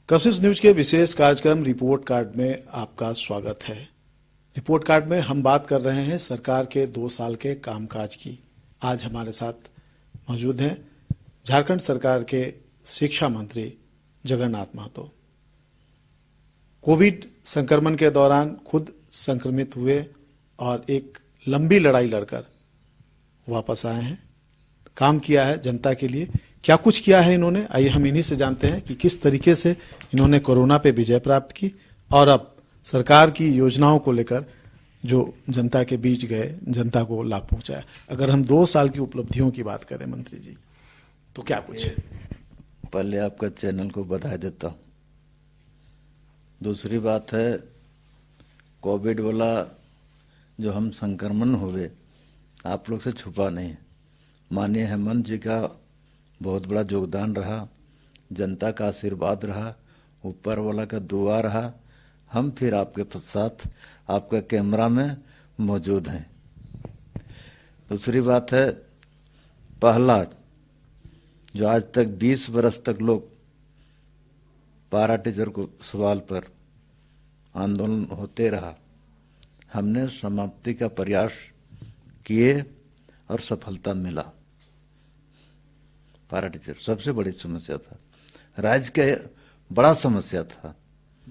कशिश news के विशेष कार्यक्रम report card में आपका स्वागत है। रिपोर्ट कार्ड में हम बात कर रहे हैं सरकार के 2 साल के कामकाज की। आज हमारे साथ मौजूद हैं झारखंड सरकार के शिक्षा मंत्री जगन्नाथ महतो। कोविड संक्रमण के दौरान खुद संक्रमित हुए और एक लंबी लड़ाई लड़कर वापस आए हैं। काम किया है जनता के लिए। क्या कुछ किया है इन्होंने, आइए हम इन्हीं से जानते हैं कि किस तरीके से इन्होंने कोरोना पे विजय प्राप्त की और अब सरकार की योजनाओं को लेकर जो जनता के बीच गए, जनता को लाभ पहुंचाया। अगर हम 2 साल की उपलब्धियों की बात करें मंत्री जी, तो क्या कुछ है? पहले आपका चैनल को बधाई देता हूं। दूसरी बात है, कोविड वाला जो हम संक्रमण हुए, आप लोग से छुपा नहीं है। माननीय हेमंत जी का बहुत बड़ा योगदान रहा, जनता का आशीर्वाद रहा, ऊपर वाला का दुआ रहा। हम फिर आपके साथ आपका कैमरा में मौजूद हैं। दूसरी बात है, पहला जो आज तक 20 वर्ष तक लोग पारा टीचर को सवाल पर आंदोलन होते रहा, हमने समाप्ति का प्रयास किए और सफलता मिला। पारा टीचर सबसे बड़ी समस्या था, राज्य के बड़ा समस्या था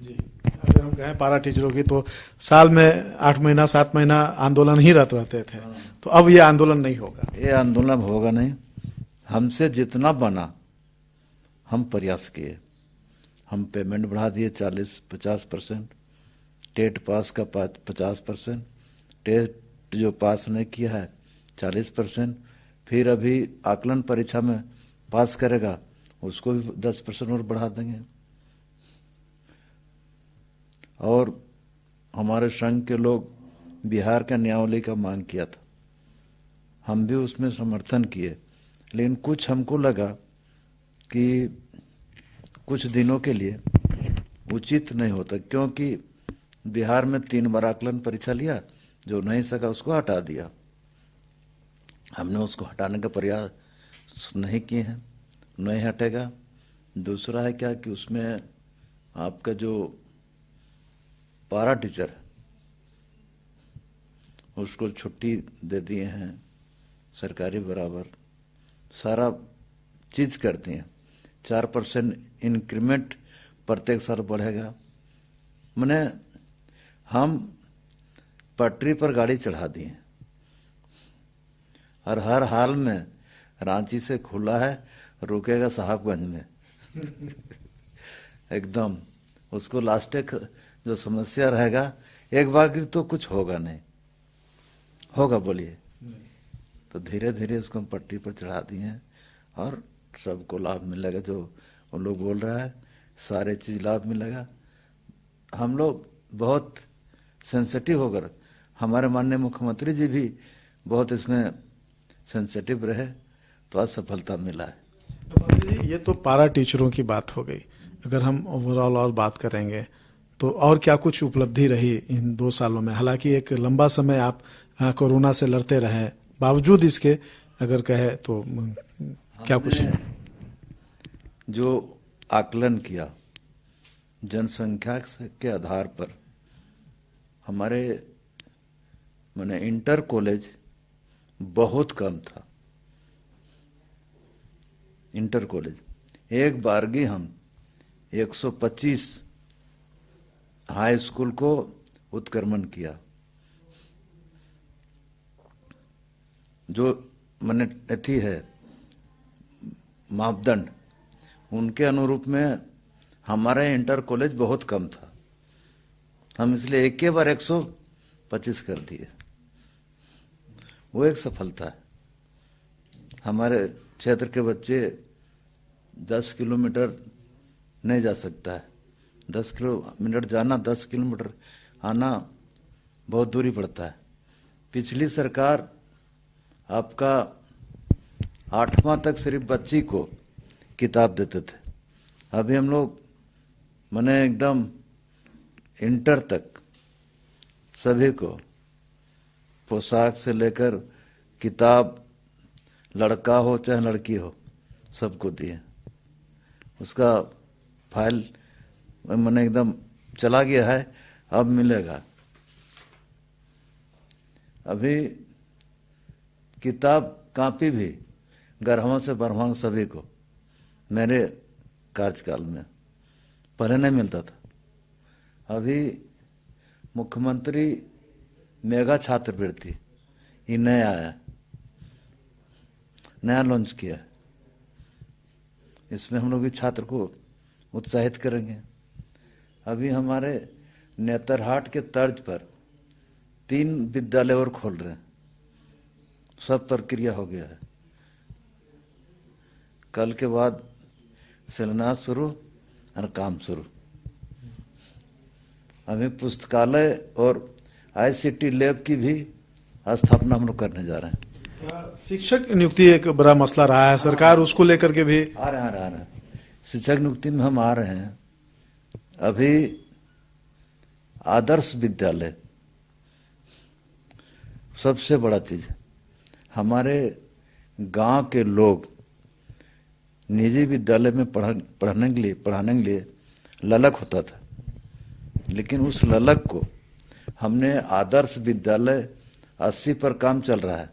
जी। अगर हम कहें पारा टीचरों की, तो साल में 8 महीना 7 महीना आंदोलन ही रहते थे। तो अब ये आंदोलन नहीं होगा। ये आंदोलन होगा नहीं। हमसे जितना बना हम प्रयास किए। हम पेमेंट बढ़ा दिए 40-50%, टेट पास का 50%, टेट जो पास नहीं किया है 40%, फिर अभी आकलन परीक्षा में पास करेगा उसको भी 10% और बढ़ा देंगे। और हमारे संघ के लोग बिहार का न्यायावली का मांग किया था, हम भी उसमें समर्थन किए, लेकिन कुछ हमको लगा कि कुछ दिनों के लिए उचित नहीं होता, क्योंकि बिहार में 3 बार आकलन परीक्षा लिया, जो नहीं सका उसको हटा दिया। हमने उसको हटाने का प्रयास नहीं किए हैं, नहीं हटेगा। दूसरा है क्या कि उसमें आपका जो पारा टीचर है उसको छुट्टी दे दिए हैं, सरकारी बराबर सारा चीज करती हैं। 4% इंक्रीमेंट प्रत्येक साल बढ़ेगा। मैंने हम पटरी पर गाड़ी चढ़ा दी है और हर हाल में रांची से खुला है, रुकेगा साहबगंज में एकदम उसको लास्ट जो समस्या रहेगा, एक बार की तो कुछ होगा नहीं, होगा बोलिए। तो धीरे धीरे उसको हम पट्टी पर चढ़ा दिए हैं और सबको लाभ मिलेगा। जो वो लोग बोल रहा है सारे चीज लाभ मिलेगा। हम लोग बहुत सेंसिटिव होकर, हमारे माननीय मुख्यमंत्री जी भी बहुत इसमें सेंसिटिव रहे, तो आज सफलता मिला है। तो मंत्री जी, ये तो पारा टीचरों की बात हो गई। अगर हम ओवरऑल और बात करेंगे तो और क्या कुछ उपलब्धि रही इन 2 सालों में? हालांकि एक लंबा समय आप कोरोना से लड़ते रहे, बावजूद इसके अगर कहे तो क्या कुछ? जो आकलन किया जनसंख्या के आधार पर, हमारे माने इंटर कॉलेज बहुत कम था। इंटर कॉलेज एक बारगी हम 125 हाई स्कूल को उत्क्रमण किया। जो मैंने अथी है मापदंड, उनके अनुरूप में हमारा इंटर कॉलेज बहुत कम था। हम इसलिए एक के बार 125 कर दिए। वो एक सफलता है। हमारे क्षेत्र के बच्चे 10 किलोमीटर नहीं जा सकता है, 10 किलोमीटर जाना, 10 किलोमीटर आना बहुत दूरी पड़ता है। पिछली सरकार आपका 8वां तक सिर्फ बच्ची को किताब देते थे। अभी हम लोग मैंने एकदम इंटर तक सभी को पोशाक से लेकर किताब, लड़का हो चाहे लड़की हो, सबको दिए। उसका फाइल मैंने एकदम चला गया है, अब मिलेगा। अभी किताब कापी भी गरहों से बरहों सभी को मेरे कार्यकाल में पहले नहीं मिलता था। अभी मुख्यमंत्री मेगा छात्रवृत्ति ये नया आया, नया लॉन्च किया। इसमें हम लोग भी छात्र को उत्साहित करेंगे। अभी हमारे नेतरहाट के तर्ज पर 3 विद्यालय और खोल रहे हैं, सब प्रक्रिया हो गया है। कल के बाद शिलान्यास शुरू और काम शुरू। अभी पुस्तकालय और आईसीटी लैब की भी स्थापना हम लोग करने जा रहे हैं। शिक्षक नियुक्ति एक बड़ा मसला रहा है, सरकार उसको लेकर के भी आ रहे हैं। शिक्षक नियुक्ति में हम आ रहे हैं। अभी आदर्श विद्यालय सबसे बड़ा चीज है। हमारे गांव के लोग निजी विद्यालय में पढ़ाने के लिए ललक होता था, लेकिन उस ललक को हमने आदर्श विद्यालय 80 पर काम चल रहा है,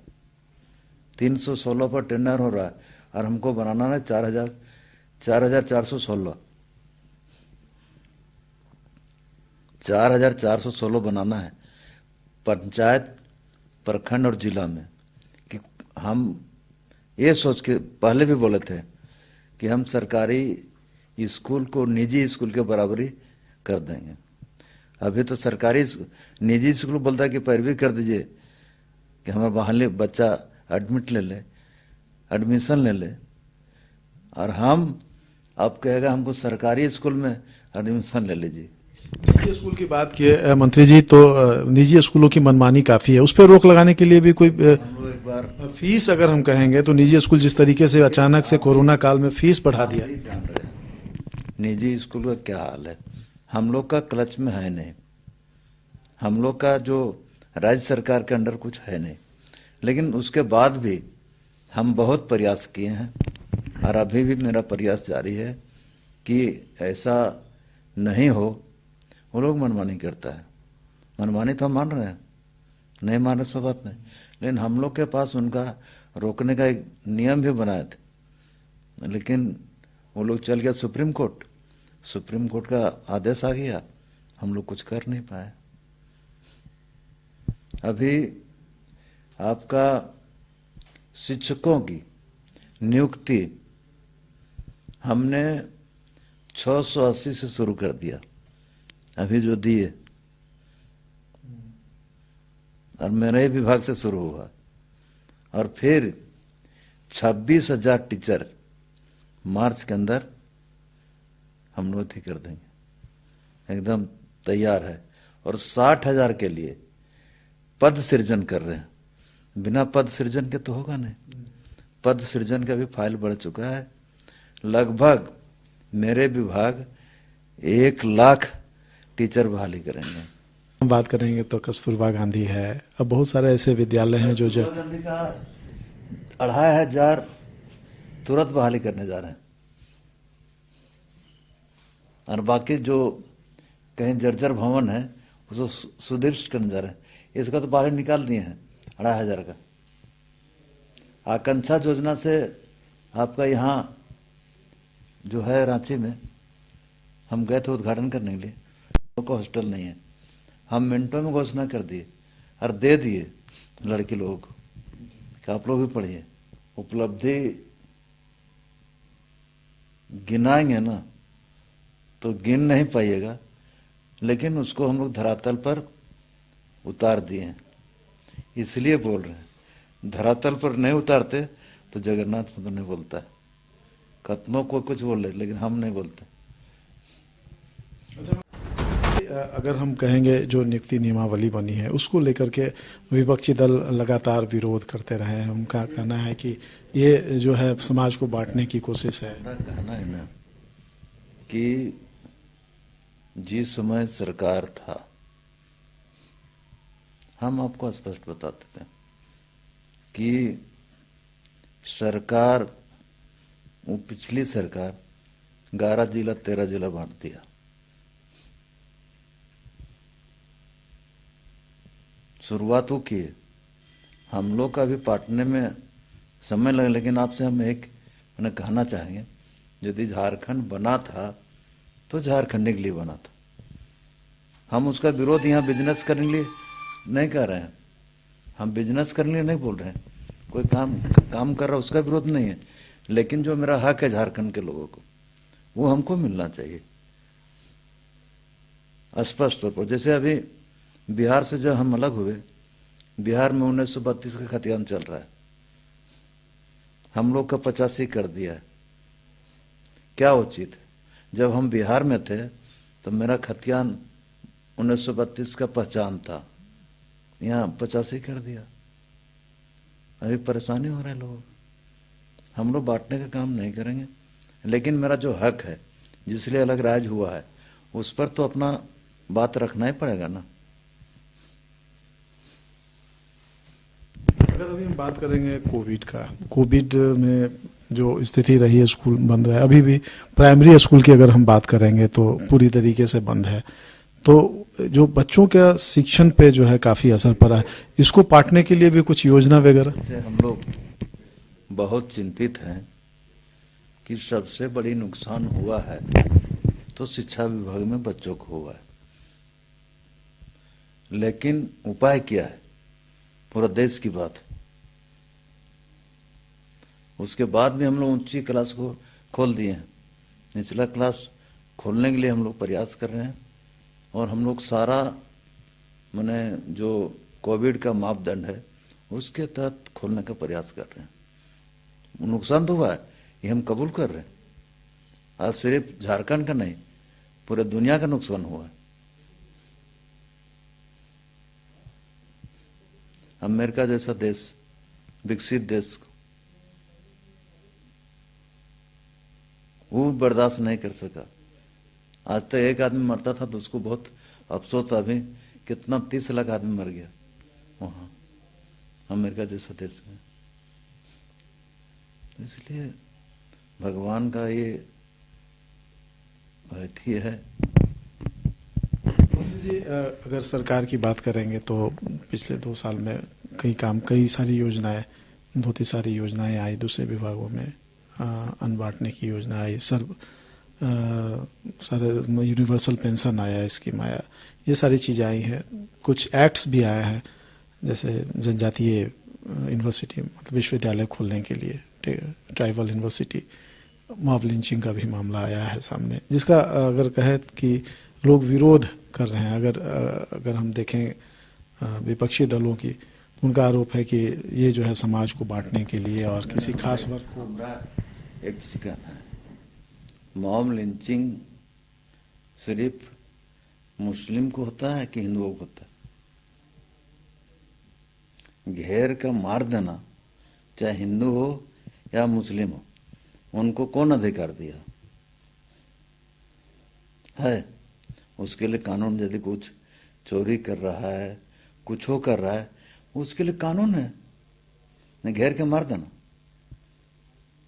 316 पर टेंडर हो रहा है और हमको बनाना है 4416 4416 बनाना है पंचायत, प्रखंड और जिला में। कि हम ये सोच के पहले भी बोले थे कि हम सरकारी स्कूल को निजी स्कूल के बराबरी कर देंगे। अभी तो सरकारी निजी स्कूल बोलता है कि पैरवी कर दीजिए कि हमारे वहाँ बच्चा एडमिशन ले ले, और हम अब कहेगा हमको सरकारी स्कूल में एडमिशन ले लीजिए। निजी स्कूल की बात की मंत्री जी, तो निजी स्कूलों की मनमानी काफी है, उस पर रोक लगाने के लिए भी कोई एक बार फीस अगर हम कहेंगे तो निजी स्कूल जिस तरीके से अचानक से कोरोना काल में फीस बढ़ा दिया। जान रहे हैं निजी स्कूल का क्या हाल है। हम लोग का क्लच में है नहीं, हम लोग का जो राज्य सरकार के अंडर कुछ है नहीं, लेकिन उसके बाद भी हम बहुत प्रयास किए हैं और अभी भी मेरा प्रयास जारी है कि ऐसा नहीं हो। वो लोग मनमानी करता है, मनमानी तो हम मान रहे हैं, नहीं मान रहे सो बात नहीं, लेकिन हम लोग के पास उनका रोकने का एक नियम भी बनाए थे, लेकिन वो लोग चल गया सुप्रीम कोर्ट का आदेश आ गया, हम लोग कुछ कर नहीं पाए। अभी आपका शिक्षकों की नियुक्ति हमने 680 से शुरू कर दिया, अभी जो दिए, और मेरे विभाग से शुरू हुआ, और फिर 26,000 टीचर मार्च के अंदर हम लोग कर देंगे, एकदम तैयार है। और 60,000 के लिए पद सृजन कर रहे हैं। बिना पद सृजन के तो होगा नहीं, पद सृजन का भी फाइल बढ़ चुका है। लगभग मेरे विभाग 1 लाख टीचर बहाली करेंगे। हम बात करेंगे तो कस्तूरबा गांधी है, अब बहुत सारे ऐसे विद्यालय हैं जो कस्तूरबा गांधी का 2,500 तुरंत बहाली करने जा रहे हैं, और बाकी जो कहीं जर्जर भवन है उसको सुदृढ़ करने जा रहे हैं। इसका तो बाहर निकाल दिए हैं 2,500 का। आकांक्षा योजना से आपका यहाँ जो है रांची में, हम गए थे उद्घाटन करने के लिए, को हॉस्टल नहीं है, हम मिनटों में घोषणा कर दिए और दे दिए लड़की लोगों को कि आप लोग भी पढ़िए। उपलब्धि गिनाएंगे ना तो गिन नहीं पाइएगा, लेकिन उसको हम लोग धरातल पर उतार दिए हैं। इसलिए बोल रहे हैं, धरातल पर नहीं उतारते तो जगन्नाथ मंदिर नहीं बोलता है। कतनों को कुछ बोल रहे, लेकिन हम नहीं बोलते। अगर हम कहेंगे जो नियुक्ति नियमावली बनी है उसको लेकर के विपक्षी दल लगातार विरोध करते रहे हैं, उनका कहना है कि ये जो है समाज को बांटने की कोशिश है। कहना है ना कि जिस समय सरकार था, हम आपको स्पष्ट बताते थे कि सरकार, वो पिछली सरकार 11 जिला 13 जिला बांट दिया, शुरुआत वो किए, हम लोग का भी पाटने में समय लगे, लेकिन आपसे हम एक मैंने कहना चाहेंगे, यदि झारखंड बना था तो झारखंड के लिए बना था। हम उसका विरोध यहाँ बिजनेस करने के लिए नहीं कर रहे हैं, हम बिजनेस करने के लिए नहीं बोल रहे हैं, कोई काम कर रहा है उसका विरोध नहीं है, लेकिन जो मेरा हक है झारखंड के लोगों को वो हमको मिलना चाहिए स्पष्ट तौर पर। जैसे अभी बिहार से जब हम अलग हुए, बिहार में 1932 का खतियान चल रहा है, हम लोग का 85 कर दिया है। क्या उचित है? जब हम बिहार में थे तो मेरा खतियान 1932 का पहचान था, यहाँ 85 कर दिया। अभी परेशानी हो रहा है लोगों को। हम लोग बांटने का काम नहीं करेंगे, लेकिन मेरा जो हक है जिसलिए अलग राज्य हुआ है उस पर तो अपना बात रखना ही पड़ेगा ना। अगर अभी हम बात करेंगे कोविड का, कोविड में जो स्थिति रही है, स्कूल बंद रहा है, अभी भी प्राइमरी स्कूल की अगर हम बात करेंगे तो पूरी तरीके से बंद है, तो जो बच्चों का शिक्षण पे जो है काफी असर पड़ा है। इसको पाटने के लिए भी कुछ योजना वगैरह? से हम लोग बहुत चिंतित हैं कि सबसे बड़ी नुकसान हुआ है तो शिक्षा विभाग में बच्चों को हुआ है, लेकिन उपाय क्या है पूरा देश की बात है। उसके बाद भी हम लोग ऊंची क्लास को खोल दिए हैं, निचला क्लास खोलने के लिए हम लोग प्रयास कर रहे हैं, और हम लोग सारा मैंने जो कोविड का मापदंड है उसके तहत खोलने का प्रयास कर रहे हैं। नुकसान तो हुआ है, ये हम कबूल कर रहे हैं। आज सिर्फ झारखंड का नहीं, पूरे दुनिया का नुकसान हुआ है। अमेरिका जैसा देश, विकसित देश, वो बर्दाश्त नहीं कर सका। आज तक एक आदमी मरता था तो उसको बहुत अफसोस था, अभी कितना 30 लाख आदमी मर गया वहां अमेरिका जैसा देश में। इसलिए भगवान का ये ही है। जी, अगर सरकार की बात करेंगे तो पिछले 2 साल में कई सारी योजनाएं, 2-3 सारी योजनाएं आई दूसरे विभागों में। अन्न बांटने की योजना आई, सारे यूनिवर्सल पेंशन आया, स्कीम आया, ये सारी चीज़ें आई हैं। कुछ एक्ट्स भी आए हैं, जैसे जनजातीय यूनिवर्सिटी मतलब विश्वविद्यालय खोलने के लिए, ट्राइबल यूनिवर्सिटी। मॉब लिंचिंग का भी मामला आया है सामने, जिसका अगर कहे कि लोग विरोध कर रहे हैं। अगर हम देखें विपक्षी दलों की, उनका आरोप है कि ये जो है समाज को बांटने के लिए और किसी खास वर्ग को। एक चीज कहना है, मॉब लिंचिंग सिर्फ मुस्लिम को होता है कि हिंदुओं को होता है? घेर का मार देना, चाहे हिंदू हो या मुस्लिम हो, उनको कौन अधिकार दिया है? उसके लिए कानून, यदि कुछ चोरी कर रहा है, कुछ हो कर रहा है, उसके लिए कानून है, नहीं घेर के मार देना।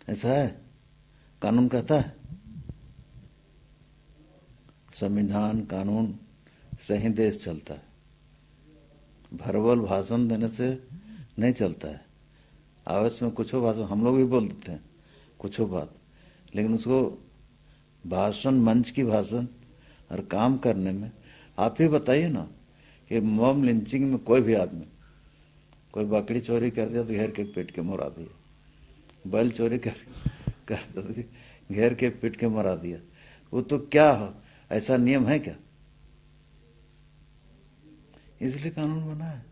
ऐसा है, कानून कहता है। संविधान कानून से ही देश चलता है, भरबल भाषण देने से नहीं चलता है। आवश्य में कुछ भाषण हम लोग भी बोल देते हैं, कुछ बात, लेकिन उसको भाषण, मंच की भाषण और काम करने में आप ही बताइए ना कि मॉब लिंचिंग में कोई भी आदमी, कोई बकरी चोरी कर दिया तो घेर के पीट के मरा दिया, बैल चोरी कर दिया तो घेर के पीट के मरा दिया। वो तो क्या हो, ऐसा नियम है क्या? इसलिए कानून बना है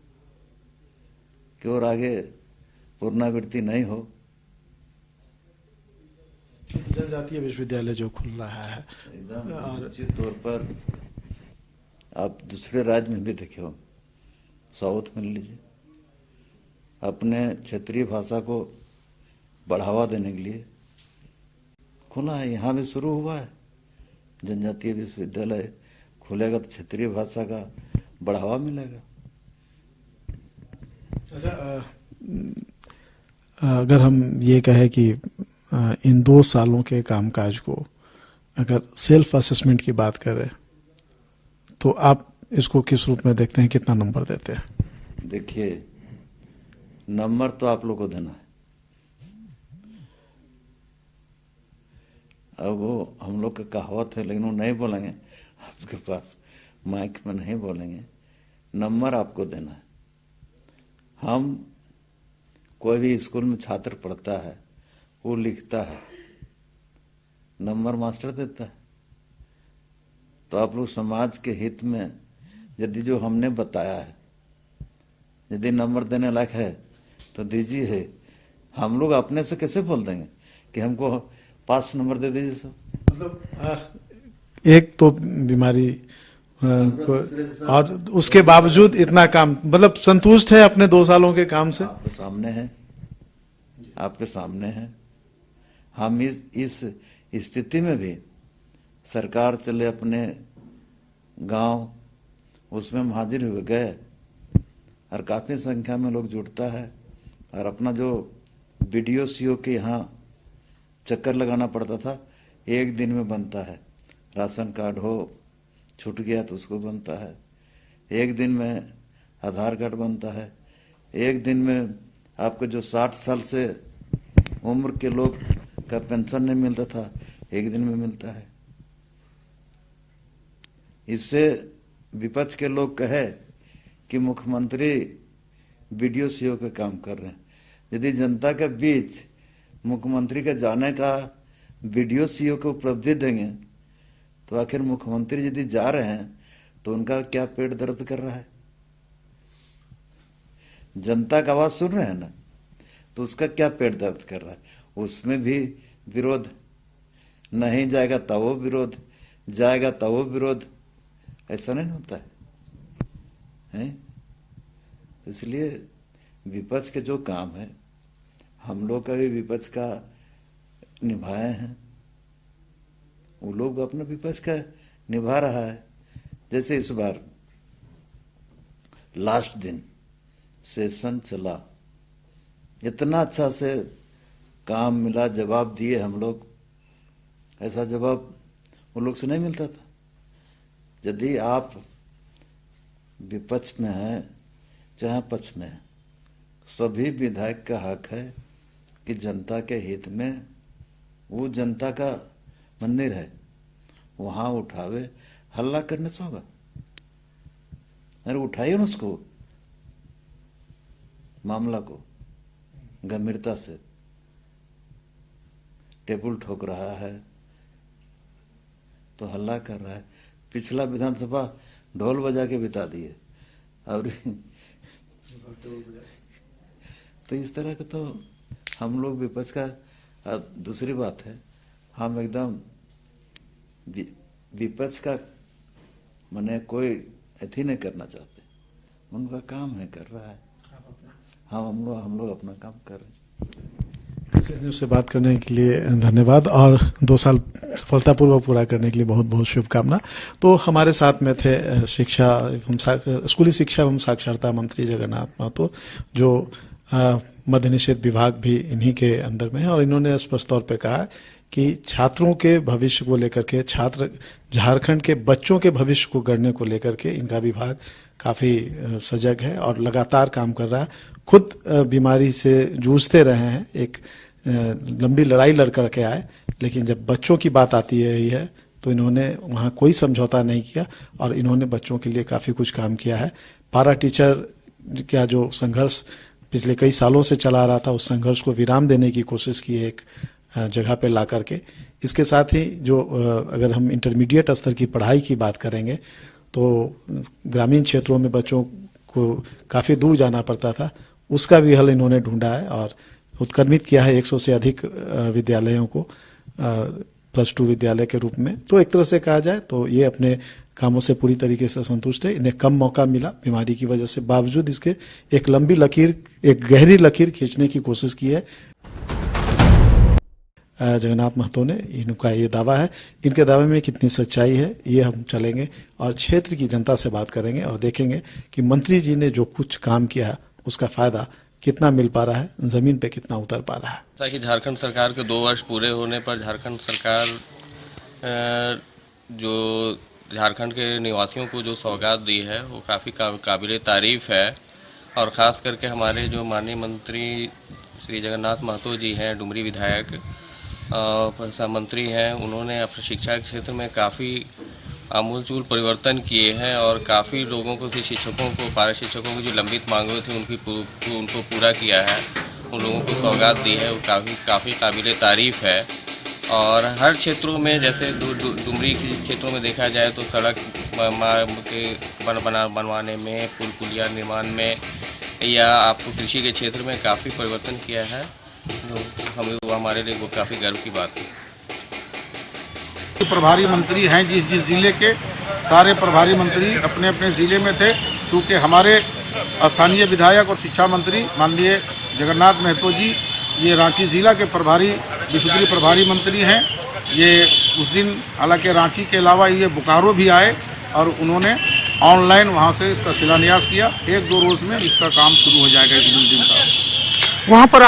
कि और आगे पुनरावृत्ति नहीं हो। जनजातीय विश्वविद्यालय जो खुल रहा है, एकदम निश्चित तौर पर आप दूसरे राज्य में भी देखे हो, साउथ में लीजिए, अपने क्षेत्रीय भाषा को बढ़ावा देने के लिए खुला है। यहाँ भी शुरू हुआ है, जनजातीय विश्वविद्यालय खुलेगा तो क्षेत्रीय भाषा का बढ़ावा मिलेगा। अच्छा, अगर हम ये कहें कि इन 2 सालों के कामकाज को अगर सेल्फ असेसमेंट की बात करें तो आप इसको किस रूप में देखते हैं, कितना नंबर देते हैं? देखिए, नंबर तो आप लोग को देना है। अब वो हम लोग का कहावत है, लेकिन वो नहीं बोलेंगे आपके पास, माइक में नहीं बोलेंगे। नंबर आपको देना है। हम कोई भी स्कूल में छात्र पढ़ता है, वो लिखता है, नंबर मास्टर देता है। तो आप लोग समाज के हित में यदि जो हमने बताया है, यदि नंबर देने लायक है तो दीजिए। हम लोग अपने से कैसे बोल देंगे कि हमको 5 नंबर दे दीजिए सब। मतलब एक तो बीमारी और उसके बावजूद इतना काम, मतलब संतुष्ट है अपने 2 सालों के काम से? आपके सामने है, आपके सामने है। हम इस स्थिति में भी सरकार चले अपने गांव, उसमें हम हाजिर हुए गए, और काफी संख्या में लोग जुड़ता है। और अपना जो बीडीओ सीओ के यहाँ चक्कर लगाना पड़ता था, 1 दिन में बनता है। राशन कार्ड हो छूट गया तो उसको बनता है, 1 दिन में आधार कार्ड बनता है, 1 दिन में आपको जो 60 साल से उम्र के लोग का पेंशन नहीं मिलता था, 1 दिन में मिलता है। इससे विपक्ष के लोग कहे कि मुख्यमंत्री बीडीओ सीओ का काम कर रहे हैं। यदि जनता के बीच मुख्यमंत्री के जाने का बीडीओ सीओ को उपलब्धि देंगे, तो आखिर मुख्यमंत्री यदि जा रहे हैं तो उनका क्या पेट दर्द कर रहा है? जनता का आवाज सुन रहे हैं ना, तो उसका क्या पेट दर्द कर रहा है? उसमें भी विरोध, नहीं जाएगा तो वो विरोध, जाएगा तो वो विरोध। ऐसा नहीं होता है? इसलिए विपक्ष के जो काम है, हम लोग का भी विपक्ष का निभाए हैं, वो लोग अपना विपक्ष का निभा रहा है। जैसे इस बार लास्ट दिन सेशन चला, इतना अच्छा से काम मिला, जवाब दिए हम लोग। ऐसा जवाब वो लोग से नहीं मिलता था। यदि आप विपक्ष में हैं चाहे पक्ष में हैं, सभी विधायक का हक है कि जनता के हित में, वो जनता का मंदिर है, वहां उठावे। हल्ला करने से होगा? अरे उठाइए ना उसको, मामला को गंभीरता से। टेबल ठोक रहा है तो हल्ला कर रहा है। पिछला विधानसभा ढोल बजा के बिता दिए, और तो इस तरह का तो हम लोग विपक्ष का। दूसरी बात है, हम एकदम विपक्ष का माने कोई अथी नहीं करना चाहते। उनका काम है, कर रहा है। हम लोग अपना काम कर रहे हैं। न्यूज़ से बात करने के लिए धन्यवाद, और 2 साल सफलतापूर्वक पूरा करने के लिए बहुत बहुत शुभकामना। तो हमारे साथ में थे शिक्षा एवं स्कूली शिक्षा एवं साक्षरता मंत्री जगन्नाथ महतो, जो मद्य निषेध विभाग भी इन्हीं के अंडर में है, और इन्होंने स्पष्ट तौर पे कहा कि छात्रों के भविष्य को लेकर के, छात्र झारखंड के बच्चों के भविष्य को गढ़ने को लेकर के इनका विभाग काफी सजग है और लगातार काम कर रहा है। खुद बीमारी से जूझते रहे हैं, एक लंबी लड़ाई लड़ करके आए, लेकिन जब बच्चों की बात आती है तो इन्होंने वहाँ कोई समझौता नहीं किया, और इन्होंने बच्चों के लिए काफी कुछ काम किया है। पारा टीचर का जो संघर्ष पिछले कई सालों से चला रहा था, उस संघर्ष को विराम देने की कोशिश की है एक जगह पे ला करके। इसके साथ ही जो अगर हम इंटरमीडिएट स्तर की पढ़ाई की बात करेंगे, तो ग्रामीण क्षेत्रों में बच्चों को काफ़ी दूर जाना पड़ता था, उसका भी हल इन्होंने ढूंढा है और उत्क्रमित किया है 100 से अधिक विद्यालयों को +2 विद्यालय के रूप में। तो एक तरह से कहा जाए तो ये अपने कामों से पूरी तरीके से संतुष्ट है। इन्हें कम मौका मिला बीमारी की वजह से, बावजूद इसके एक लंबी लकीर, एक गहरी लकीर खींचने की कोशिश की है जगन्नाथ महतो ने। इनका ये दावा है, इनके दावे में कितनी सच्चाई है ये हम चलेंगे और क्षेत्र की जनता से बात करेंगे और देखेंगे कि मंत्री जी ने जो कुछ काम किया है उसका फायदा कितना मिल पा रहा है, जमीन पे कितना उतर पा रहा है। ताकि झारखंड सरकार के 2 वर्ष पूरे होने पर झारखंड सरकार जो झारखंड के निवासियों को जो सौगात दी है वो काफ़ी काबिल तारीफ है। और ख़ास करके हमारे जो माननीय मंत्री श्री जगन्नाथ महतो जी हैं, डुमरी विधायक मंत्री हैं, उन्होंने अपने शिक्षा के क्षेत्र में काफ़ी आमूलचूल परिवर्तन किए हैं और काफ़ी लोगों को, शिक्षकों को, पारा शिक्षकों की जो लंबित मांगें थी उनको पूरा किया है, उन लोगों को सौगात दी है, वो काफ़ी काबिल तारीफ़ है। और हर क्षेत्रों में, जैसे डुमरी के क्षेत्रों में देखा जाए तो सड़क मार्ग के बनवाने में, पुल पुलिया निर्माण में, या आपको कृषि के क्षेत्र में काफ़ी परिवर्तन किया है, जो हमारे लिए वो काफ़ी गर्व की बात है। प्रभारी मंत्री हैं, जिस जिले के सारे प्रभारी मंत्री अपने अपने ज़िले में थे। क्योंकि हमारे स्थानीय विधायक और शिक्षा मंत्री माननीय जगन्नाथ महतो जी ये रांची ज़िला के प्रभारी, विशुद्री प्रभारी मंत्री हैं। ये उस दिन हालांकि रांची के अलावा ये बोकारो भी आए और उन्होंने ऑनलाइन वहाँ से इसका शिलान्यास किया। 1-2 रोज़ में इसका काम शुरू हो जाएगा इस बिल्डिंग का। वहाँ पर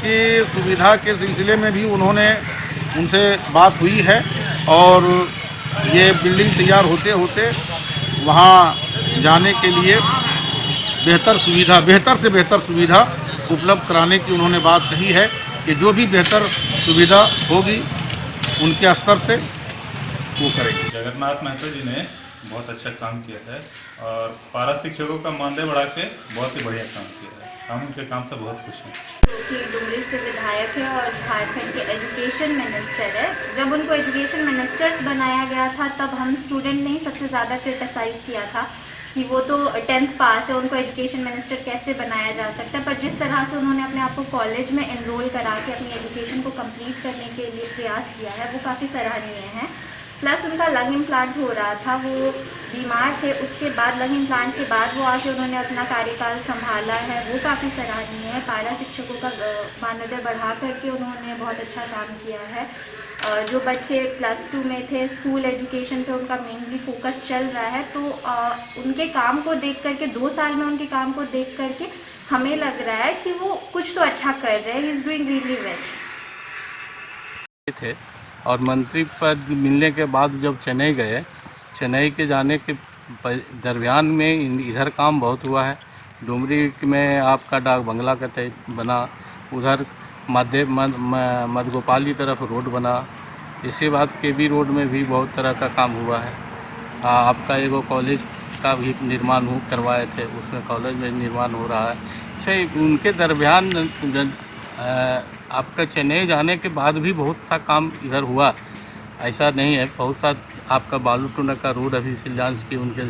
की सुविधा के सिलसिले में भी उन्होंने उनसे बात हुई है और ये बिल्डिंग तैयार होते होते वहाँ जाने के लिए बेहतर से बेहतर सुविधा उपलब्ध कराने की उन्होंने बात कही है कि जो भी बेहतर सुविधा होगी उनके स्तर से वो करेंगे। जगन्नाथ महतो जी ने बहुत अच्छा काम किया है और पारा शिक्षकों का मानदेय बढ़ा के बहुत ही बढ़िया काम किया है। हम उनके काम से बहुत खुश हैं। कि डुमरी से विधायक है और झारखंड के एजुकेशन मिनिस्टर है। जब उनको एजुकेशन मिनिस्टर्स बनाया गया था तब हम स्टूडेंट ने ही सबसे ज़्यादा क्रिटिसाइज़ किया था कि वो तो 10th पास है, उनको एजुकेशन मिनिस्टर कैसे बनाया जा सकता है। पर जिस तरह से उन्होंने अपने आप को कॉलेज में एनरोल करा के अपनी एजुकेशन को कंप्लीट करने के लिए प्रयास किया है, वो काफ़ी सराहनीय है। प्लस उनका लंग इम्प्लांट हो रहा था, वो बीमार थे, उसके बाद लंग इम्प्लांट के बाद वो आके उन्होंने अपना कार्यकाल संभाला है, वो काफ़ी सराहनीय है। पारा शिक्षकों का मानदेय बढ़ा करके उन्होंने बहुत अच्छा काम किया है। जो बच्चे +2 में थे, स्कूल एजुकेशन पे उनका मेनली फोकस चल रहा है, तो उनके काम को देख करके 2 साल में उनके काम को देख करके हमें लग रहा है कि वो कुछ तो अच्छा कर रहे हैं। He is doing really well थे। और मंत्री पद मिलने के बाद जब चेन्नई गए, चेन्नई के जाने के दरमियान में इधर काम बहुत हुआ है। डुमरी में आपका डाक बंगला का बना, उधर मधगोपाली तरफ रोड बना, इसके बाद केबी रोड में भी बहुत तरह का काम हुआ है। आपका एगो कॉलेज का भी निर्माण करवाए थे, उसमें कॉलेज में निर्माण हो रहा है। अच्छा, उनके दरमियान आपका चेन्नई जाने के बाद भी बहुत सा काम इधर हुआ, ऐसा नहीं है। बहुत सा आपका बालू टूना का रोड अभी शिलान्यास की उनके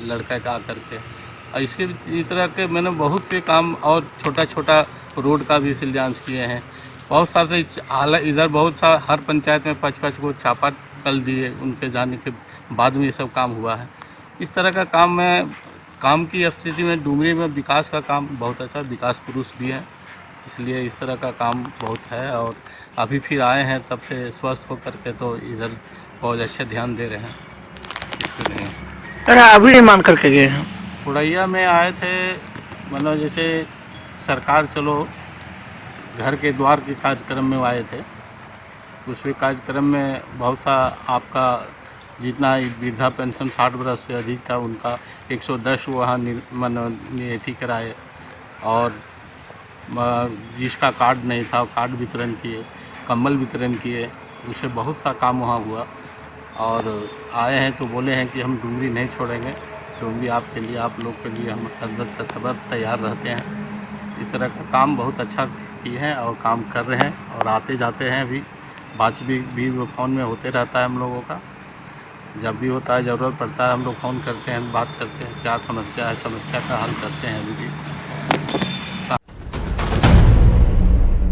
लड़का का आकर के, और इसके इस तरह के मैंने बहुत से काम और छोटा छोटा रोड का भी शिलान्यास किए हैं। बहुत सारे हालत इधर बहुत सा हर पंचायत में 5-5 को चापा कल दिए, उनके जाने के बाद में ये सब काम हुआ है। इस तरह का काम की स्थिति में डुमरी में विकास का काम बहुत अच्छा, विकास पुरुष भी हैं, इसलिए इस तरह का काम बहुत है। और अभी फिर आए हैं तब से स्वस्थ होकर के, तो इधर बहुत अच्छे ध्यान दे रहे हैं इसको। नहीं अरे अभी निर्माण करके गए हैं। पुरैया में आए थे, मतलब जैसे सरकार चलो घर के द्वार के कार्यक्रम में आए थे। उसके कार्यक्रम में बहुत सा आपका जितना वृद्धा पेंशन 60 वर्ष से अधिक था उनका 110 वहाँ नियति कराए, और जिसका कार्ड नहीं था कार्ड वितरण किए, कंबल वितरण किए, उसे बहुत सा काम वहाँ हुआ। और आए हैं तो बोले हैं कि हम डुमरी नहीं छोड़ेंगे, डुमरी आपके लिए, आप लोग के लिए हम तत्पर तैयार रहते हैं। इस तरह का काम बहुत अच्छा किए हैं और काम कर रहे हैं, और आते जाते हैं अभी बात भी फ़ोन में होते रहता है हम लोगों का। जब भी होता है, ज़रूरत पड़ता है, हम लोग फ़ोन करते हैं, बात करते हैं, क्या समस्या है, समस्या का हल करते हैं अभी भी।